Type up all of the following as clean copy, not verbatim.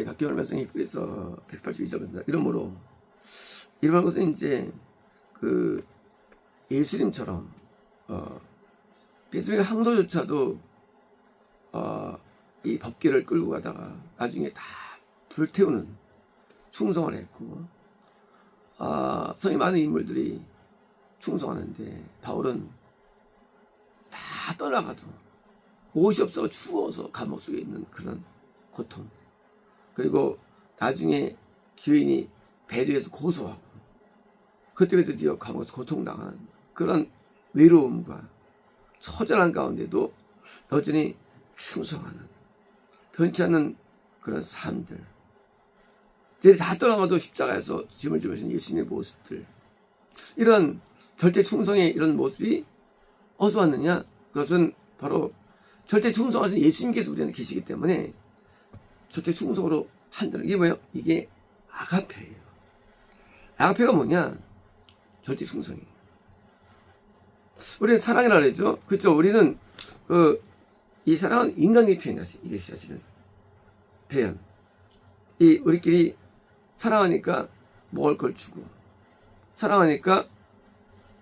박경월 말씀이 그래서 182점입니다. 이러므로 이런 것은 이제 그 예수님처럼 예수님의 항소조차도 이 법궤를 끌고 가다가 나중에 다 불태우는 충성을 했고 성의 많은 인물들이 충성하는데 바울은 다 떠나가도 옷이 없어 추워서 감옥 속에 있는 그런 고통, 그리고 나중에 귀인이 배도해서 고소하고 그 때문에 드디어 감옥에서 고통당하는 그런 외로움과 처절한 가운데도 여전히 충성하는 변치 않는 그런 삶들, 이제 다 떠나가도 십자가에서 짐을 지면서 예수님의 모습들, 이런 절대 충성의 이런 모습이 어디서 왔느냐? 그것은 바로 절대 충성하신 예수님께서 우리 안에 계시기 때문에 절대 충성으로 한다는 게 뭐예요? 이게 아가페예요. 아가페가 뭐냐? 절대 충성이에요. 우리는 사랑이라 그러죠. 그렇죠? 우리는 이 사랑은 인간의 표현이지. 이게 사실은 표현. 이 우리끼리 사랑하니까 먹을 걸 주고, 사랑하니까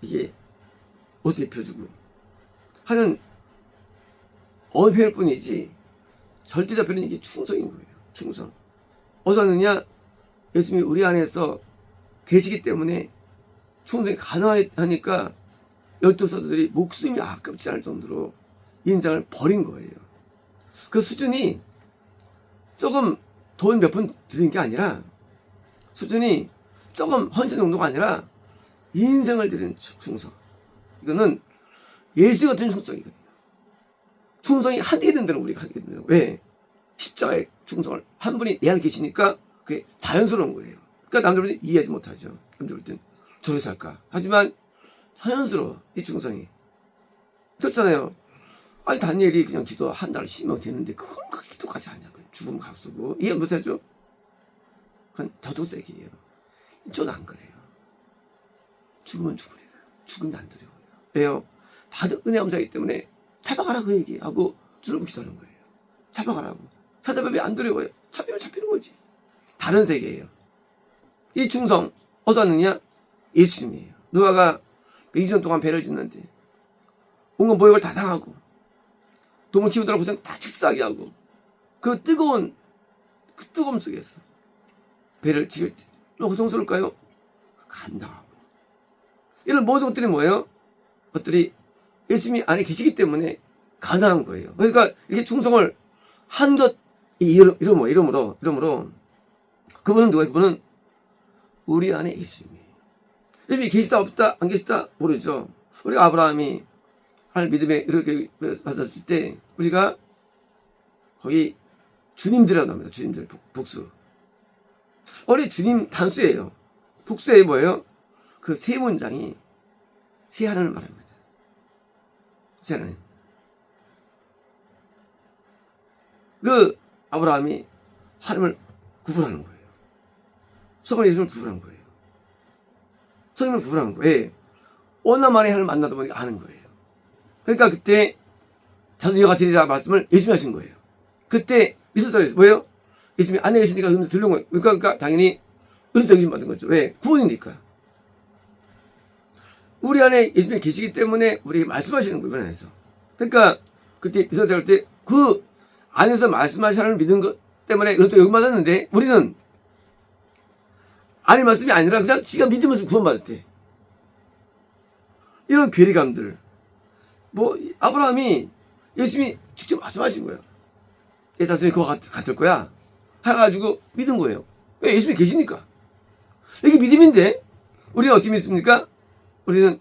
이게 옷을 입혀주고 하는 어느 표현일 뿐이지 절대적 표현은 이게 충성인 거예요. 충성. 어디서 왔느냐? 예수님이 우리 안에서 계시기 때문에 충성이 가능하니까 12사도들이 목숨이 아깝지 않을 정도로 인생을 버린 거예요. 그 수준이 조금 돈 몇 푼 드린 게 아니라, 수준이 조금 헌신 정도가 아니라 인생을 드리는 충성. 이거는 예수 같은 충성이거든요. 충성이 한되게 된다는 우리가 하게 된다는 거예요. 왜? 십자가의 충성을 한 분이 내 안에 계시니까 그게 자연스러운 거예요. 그러니까 남들은 이해하지 못하죠. 남들 볼 땐 저래 살까? 하지만 자연스러워, 이 충성이. 그렇잖아요. 아니 다니엘이 그냥 기도 한 달 쉬면 되는데 그걸 그 기도까지 하냐? 죽음 값쓰고 이해 못하죠? 그건 더더 세게요. 저는 안 그래요. 죽으면 죽으래요. 죽으면 안 두려워요. 왜요? 다들 은혜 감사이기 때문에 잡아가라 그 얘기하고 두려고 기도하는 거예요. 잡아가라고. 찾아뵈면 안 두려워요. 잡히면 잡히는 거지. 다른 세계예요. 이 충성 어디서 왔느냐? 예수님이에요. 노아가 2년 동안 배를 짓는데 온갖 모욕을 다 당하고 동물 키우느라 고생 다 직사하게 하고 그 뜨거움 속에서 배를 지을 때 고통스러울까요? 감당하고. 이런 모든 것들이 뭐예요? 것들이 예수님이 안에 계시기 때문에 가능한 거예요. 그러니까 이렇게 충성을 한 것, 이름으로 그분은 누가? 그분은 우리 안에 예수님이에요. 예수님이 계시다 없다 안 계시다 모르죠. 우리가 아브라함이 할 믿음에 이렇게 받았을 때 우리가 거기 주님들이라고 합니다. 주님들 복수. 우리 주님 단수예요. 복수에 뭐예요? 그 세 문장이 세 하나님을 말합니다. 세 하나님. 그 아브라함이 하나님을 구분하는 거예요. 성령 예수님을 구분한 거예요. 성령을 구분한 거예요. 왜? 오나만에 하나님을 만나다 보니까 아는 거예요. 그러니까 그때 자손이가 드리라 말씀을 예수님이 하신 거예요. 그때 믿었다. 뭐예요? 예수님이 안에 계시니까 음성 들려온 거예요. 그러니까 당연히 은혜도 예수님 받은 거죠. 왜? 구원이니까. 우리 안에 예수님이 계시기 때문에 우리에게 말씀하시는 거예요. 이번 안에서. 그러니까 그때 믿었다 할 때 그 안에서 말씀하시는 믿은 것 때문에 은혜도 여기 받았는데 우리는 안의 말씀이 아니라 그냥 지가 믿으면서 구원받았대. 이런 괴리감들. 뭐 아브라함이 예수님이 직접 말씀하신 거예요. 내 자손이 그와 같을 거야. 해가지고 믿은 거예요. 왜? 예수님이 계시니까. 이게 믿음인데 우리는 어떻게 믿습니까? 우리는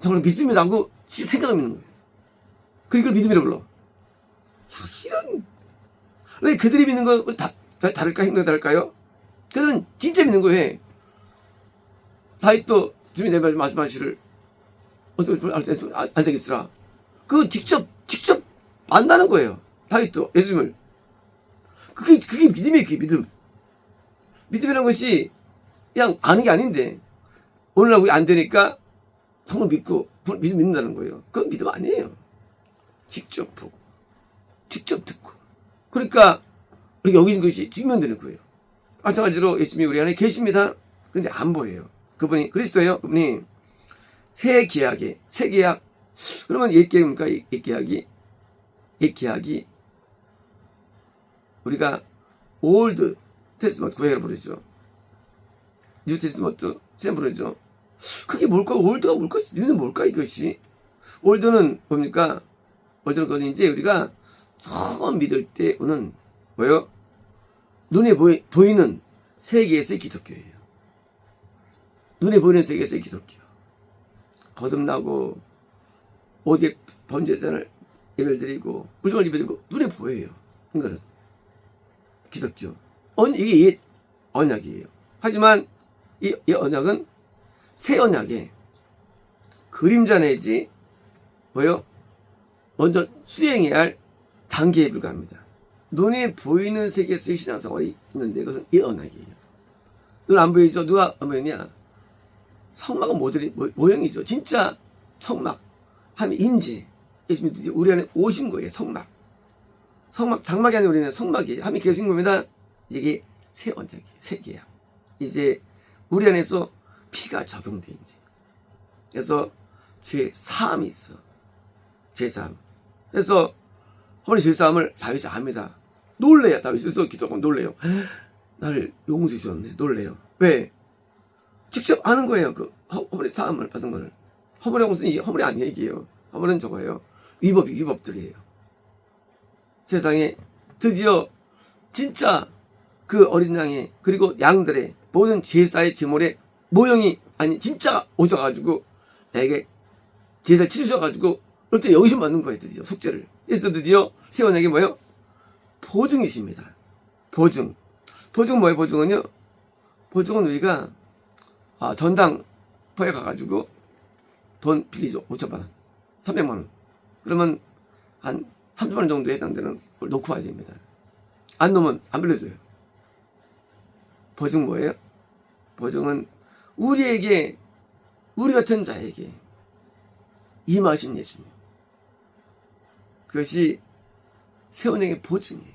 정말 믿습니다 하고 생각을 믿는 거예요. 그걸 믿음이라고 불러. 이런. 왜 그들이 믿는 건 다를까? 행동이 다를까요? 그들은 진짜 믿는 거예요. 다윗도 주님이 내 말씀하시를 어떻게 안 되겠으라. 그거 직접 만나는 거예요. 다윗도 예수님을. 그게 믿음이에요. 그게 믿음. 믿음이라는 것이 그냥 아는 게 아닌데 오늘날 우리 안 되니까 정말 믿고 믿는다는 거예요. 그건 믿음 아니에요. 직접 보고 직접 듣고. 그러니까 우리가 여기 있는 것이 직면되는 거예요. 마찬가지로 예수님이 우리 안에 계십니다. 근데 안 보여요. 그분이 그리스도예요. 그분이 새 계약에, 새 계약. 그러면 옛 계약입니까? 옛 계약이 우리가 올드 테스트먼트 구약이라고 부르죠. 뉴 테스트먼트 시험 부르죠. 그게 뭘까? 올드가 뭘까? 뉴는 뭘까? 이것이 올드는 뭡니까? 올드는 그건 이제 우리가 처음 믿을 때 오는 뭐요? 눈에 보이는 세계에서의 기독교예요. 눈에 보이는 세계에서의 기독교. 거듭나고 어디에 번제전을 예배드리고 불정을 예배드리고 눈에 보여요. 이거는 기독교. 이게 옛 언약이에요. 하지만 이 언약은 새 언약의 그림자 내지 뭐요? 먼저 수행해야 할 단계에 불과합니다. 눈에 보이는 세계에서의 신앙생활이 있는데 그것은 이 언약이에요. 눈 안 보이죠? 누가 안 보이냐? 성막은 모형이죠. 진짜 성막, 하나님 임재. 예수님이 우리 안에 오신 거예요. 성막, 장막이 아니라 우리는 성막이에요. 하나님 계신 겁니다. 이게 새 언약이에요. 새 계약. 이제 우리 안에서 피가 적용돼 이제. 그래서 죄 사함이 있어. 죄 사함. 그래서 허리 죄 사함을 다윗이 압니다. 놀래요. 다윗에서 기도하고 놀래요. 나를 용서해 주셨네. 놀래요. 왜? 직접 아는 거예요. 그 허물의 사함을 받은 거를. 허물의 것은 이게 허물이 아니에요. 이게요. 허물은 저거예요. 위법들이에요. 세상에 드디어 진짜 그 어린 양의 그리고 양들의 모든 제사의 제물의 모형이 아니 진짜 오셔가지고 나에게 제사를 치르셔가지고 그럴 때 여기서 받는 거예요. 드디어 속죄를. 그래서 드디어 새 언약이 뭐예요? 보증이십니다. 보증. 보증은 뭐예요? 보증은요? 보증은 우리가 전당포에 가가지고 돈 빌리죠. 5천만 원, 300만 원. 그러면 한 30만 원 정도에 해당되는 걸 놓고 와야 됩니다. 안 놓으면 안 빌려줘요. 보증 뭐예요? 보증은 우리 같은 자에게 임하신 예수님. 그것이 새 언약의 보증이에요.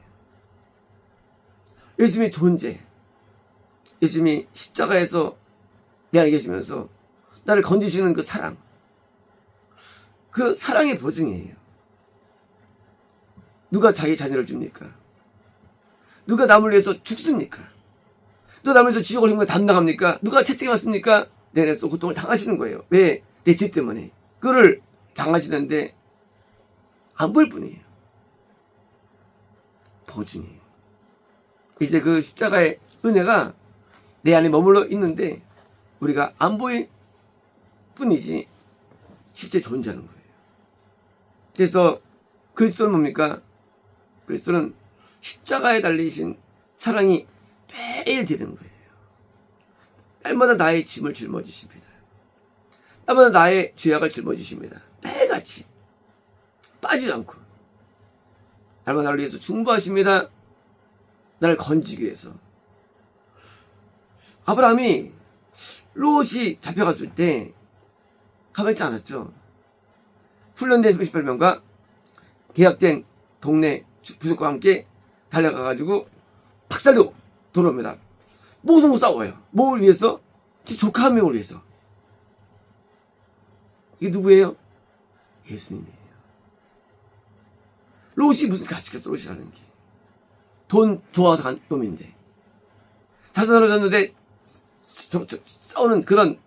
예수님의 존재. 예수님이 십자가에서 내 안에 계시면서 나를 건지시는 그 사랑. 그 사랑의 보증이에요. 누가 자기 자녀를 줍니까? 누가 남을 위해서 죽습니까? 누가 남을 위해서 지옥을 행동에 담당합니까? 누가 채찍을 맞습니까? 내 안에서 고통을 당하시는 거예요. 왜? 내 죄 때문에. 그거를 당하시는데 안 보일 뿐이에요. 보증이에요. 이제 그 십자가의 은혜가 내 안에 머물러 있는데 우리가 안 보일 뿐이지 실제 존재하는 거예요. 그래서 그리스도는 뭡니까? 그리스도는 십자가에 달리신 사랑이 매일 되는 거예요. 날마다 나의 짐을 짊어지십니다. 날마다 나의 죄악을 짊어지십니다. 매일같이 빠지지 않고 날마다 나를 위해서 중보하십니다. 나를 건지기 위해서. 아브라함이 롯이 잡혀갔을 때 가만히 있지 않았죠. 훈련된 38명과 계약된 동네 부족과 함께 달려가가지고 박살도 돌아옵니다. 모성으로 싸워요. 뭘 위해서? 제 조카 한 명을 위해서. 이게 누구예요? 예수님이에요. 롯이 무슨 가치가 있어, 롯이라는 게. 돈 좋아서 간 놈인데. 자산을 얻었는데 싸우는 그런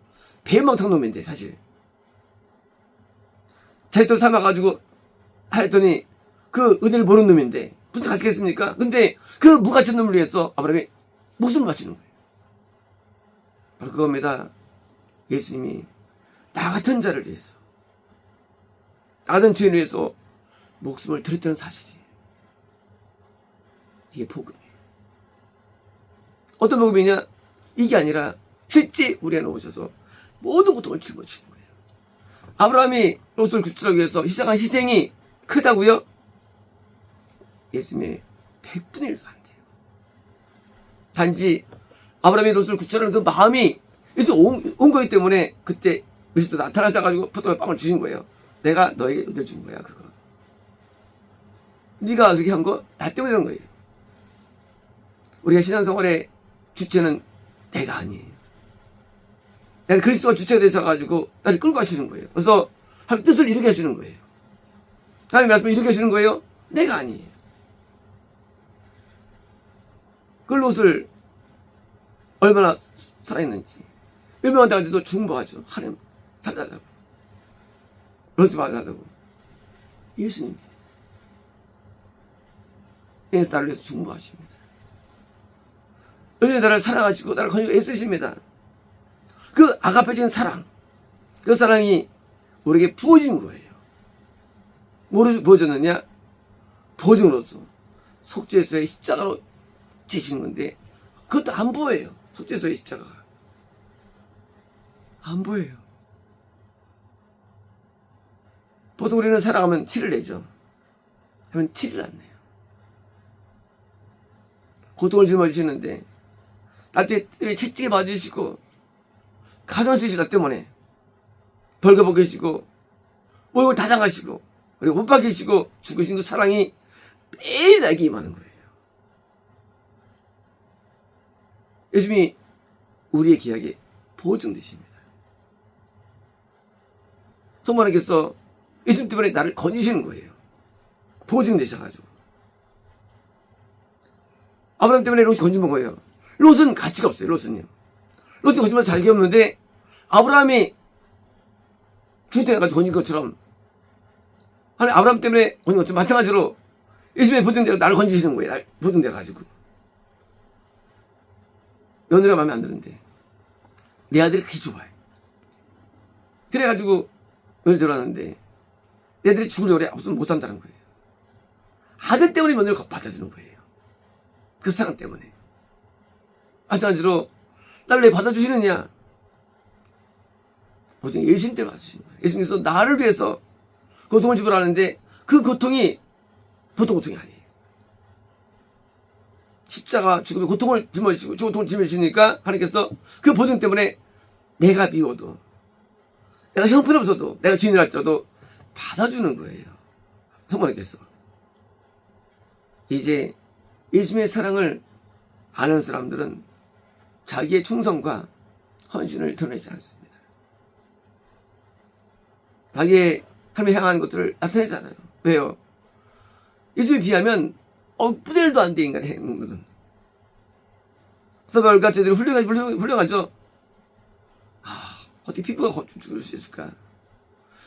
배망탕 놈인데, 사실. 자식들 삼아가지고 했더니 그 은혜를 모르는 놈인데 무슨 가치가 있습니까? 근데 그 무가치한 놈을 위해서 아브라함이 목숨을 바치는 거예요. 바로 그겁니다. 예수님이 나 같은 자를 위해서, 나 같은 죄인을 위해서 목숨을 드렸다는 사실이에요. 이게 복음이에요. 어떤 복음이냐? 이게 아니라 실제 우리 안에 오셔서 모든 고통을 짊어지시는 거예요. 아브라함이 롯을 구출하기 위해서 시작한 희생이 크다고요? 예수님의 100분의 1도 안 돼요. 단지 아브라함이 롯을 구출하는 그 마음이 그래서 온 거기 때문에 그때 그리스도 나타나셔가지고 포도의 빵을 주신 거예요. 내가 너에게 은혜를 준 거야, 그거. 네가 그렇게 한 거 나 때문에 그런 거예요. 우리가 신앙생활의 주체는 내가 아니에요. 나는 그리스도가 주체가 되셔가지고 나를 끌고 가시는 거예요. 그래서 하나님 뜻을 이루게 하시는 거예요. 하나님 말씀을 이루게 하시는 거예요. 내가 아니에요. 그 롯을 얼마나 살아있는지 몇 명한테 가지고 중보하죠. 하나님 살려달라고, 롯을 받아달라고. 예수님이 나를 위해서 중보하십니다. 여전히 나를 사랑하시고 나를 건지고 애쓰십니다. 그 아가페적인 사랑, 그 사랑이 우리에게 부어진 거예요. 뭐로 부어졌느냐? 보증으로서 속죄소의 십자가로 지시는 건데 그것도 안 보여요. 속죄소의 십자가가 안 보여요. 보통 우리는 사랑하면 티를 내죠. 하면 티를 안 내요. 고통을 짊어지시는데 나한테 채찍에 맞으시고 가정 쓰시다 때문에 벌거벗기시고 모욕을 다 당하시고 그리고 못 박히시고 죽으신 그 사랑이 매일 나에게 임하는 거예요. 예수님이 우리의 기약에 보증되십니다. 성모님께서 예수님 때문에 나를 건지시는 거예요. 보증되셔가지고. 아브라함 때문에 롯이 건진 거예요. 롯은 가치가 없어요. 롯은요. 롯이 건지면 자격이 없는데 아브라함이 주택해가지고 건진 것처럼 하나님 아브라함 때문에 건진 것처럼 마찬가지로 예수님의 보증되어 나를 건지시는 거예요. 날 보증돼가지고. 며느리가 마음에 안 드는데 내 아들이 그렇게 좋아해. 그래가지고 며느리 들어왔는데 내 아들이 죽을 요래 없으면 못 산다는 거예요. 아들 때문에 며느리를 받아주는 거예요. 그 사랑 때문에. 마찬가지로 나를 왜 받아주시느냐? 보통 예수님 때문에 받아주시는 거예요. 예수님께서 나를 위해서 고통을 지불하는데 그 고통이 보통 고통이 아니에요. 십자가 죽음의 고통을 짊어지시고 그 고통을 짊어지시니까 하나님께서 그 보증 때문에 내가 미워도 내가 형편없어도 내가 죄인이라 할지라도 받아주는 거예요. 성모님께서. 이제 예수님의 사랑을 아는 사람들은 자기의 충성과 헌신을 드러내지 않습니다. 자기의 하나님을 향하는 것들을 나타내잖아요. 왜요? 예수님에 비하면 뿌델도 안 돼, 인간의 행동들은. 스타발과 제대로 훌륭하죠? 어떻게 피부가 죽을 수 있을까?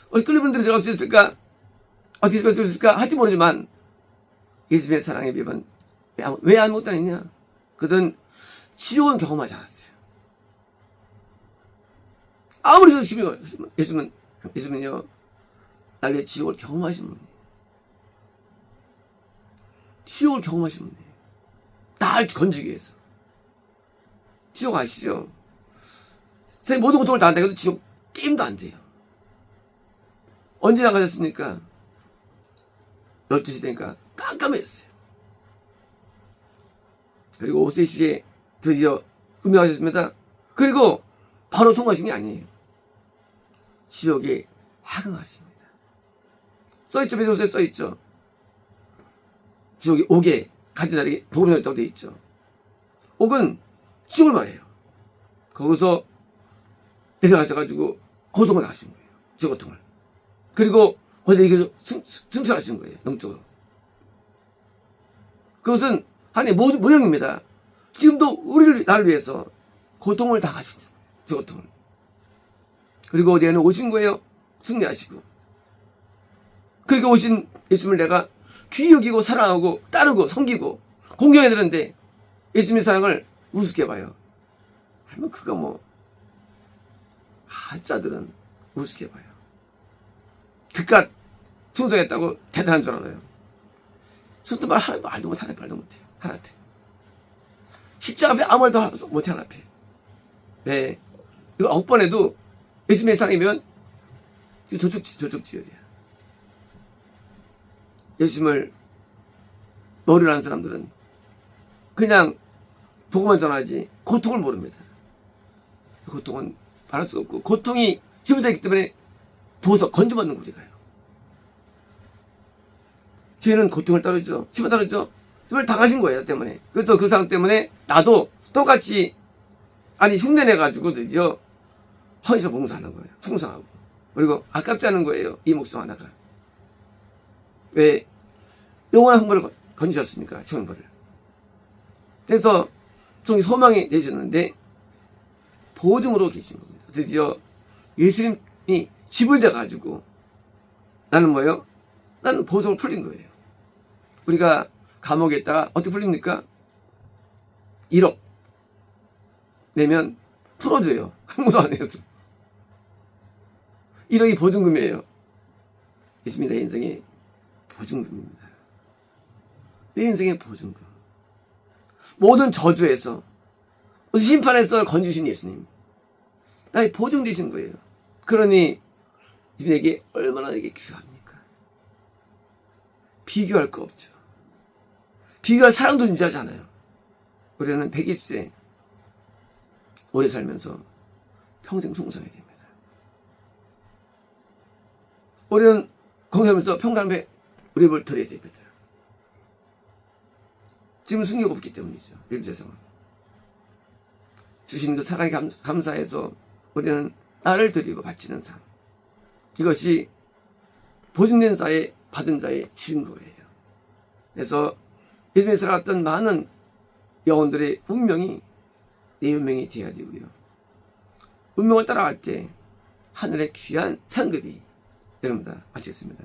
어떻게 끌리분들이 들어갈 수 있을까? 어떻게 들어갈 수 있을까? 할지 모르지만, 예수님의 사랑에 비하면 왜 아무것도 아니냐? 그들은 지옥은 경험하지 않았어요. 아무리 예수님은요, 날 위해 지옥을 경험하신 분이에요. 지옥을 경험하신 분이에요. 날 건지기 위해서. 지옥 아시죠? 세상의 모든 고통을 다 한다고 해도 지옥 게임도 안 돼요. 언제 나가셨습니까? 12시 되니까 깜깜해졌어요. 그리고 5세시에 드디어 운명하셨습니다. 그리고 바로 통과하신 게 아니에요. 지옥에 하강하십니다. 써있죠. 베드로서에 써있죠. 지옥에 옥에 가지다리게 복음이 있다고 되어 있죠. 옥은 지옥을 말해요. 거기서 내려가셔가지고 고통을 당하신 거예요. 지옥 고통을. 그리고 어제 이게 승천하신 거예요. 영적으로. 그것은 하나님의 모형입니다. 지금도 나를 위해서 고통을 당하신 거예요. 저 고통을. 그리고 어디에는 오신 거예요. 승리하시고. 그리고 오신 예수님을 내가 귀히 여기고 사랑하고 따르고 섬기고 공경해야 되는데 예수님의 사랑을 우습게 봐요. 아니면 그거 가짜들은 우습게 봐요. 그깟 충성했다고 대단한 줄 알아요. 순도 말도 못해. 말도 못해요. 하나님한테. 십자가 앞에 아무 말도 못해. 하나님한테. 네. 이거 억번에도 예수님의 사랑이면 저쪽지열이야. 예수님을 머리로 하는 사람들은 그냥 복음만 전하지 고통을 모릅니다. 고통은 말할 수 없고 고통이 지금부터 있기 때문에 건져받는 우리가요. 죄는 고통을 따르죠. 심을 따르죠. 그걸 당하신 거예요, 때문에. 그래서 그 사람 때문에 나도 똑같이, 아니, 흉내내가지고 드디어 헌신 봉사하는 거예요. 충성하고. 그리고 아깝지 않은 거예요, 이 목숨 하나가. 왜? 영원한 흥벌을 건지셨으니까, 형벌을. 그래서 좀 소망이 내셨는데, 보증으로 계신 겁니다. 드디어 예수님이 집을 대가지고, 나는 뭐예요? 나는 보석을 풀린 거예요. 우리가 감옥에 있다가 어떻게 풀립니까? 1억 내면 풀어줘요. 아무도 안 해도. 1억이 보증금이에요. 예수님이 내 인생의 보증금입니다. 내 인생의 보증금. 모든 저주에서, 심판에서 건지신 예수님. 나의 보증되신 거예요. 그러니 예수님에게 얼마나 이게 귀합니까? 비교할 거 없죠. 비교할 사랑도 존재하지 않아요. 우리는 120세 오래 살면서 평생 충성해야 됩니다. 우리는 공생하면서 평생 우리 뭘 드려야 됩니다. 지금 승리가 없기 때문이죠. 일제에서 주신 그 사랑에 감사해서 우리는 나를 드리고 바치는 삶. 이것이 보증된 자의 받은 자의 증거예요. 그래서 예수님이 살아갔던 많은 영혼들의 운명이 내 운명이 되어야 되고요. 운명을 따라갈 때 하늘의 귀한 상급이 여러분들 마치겠습니다.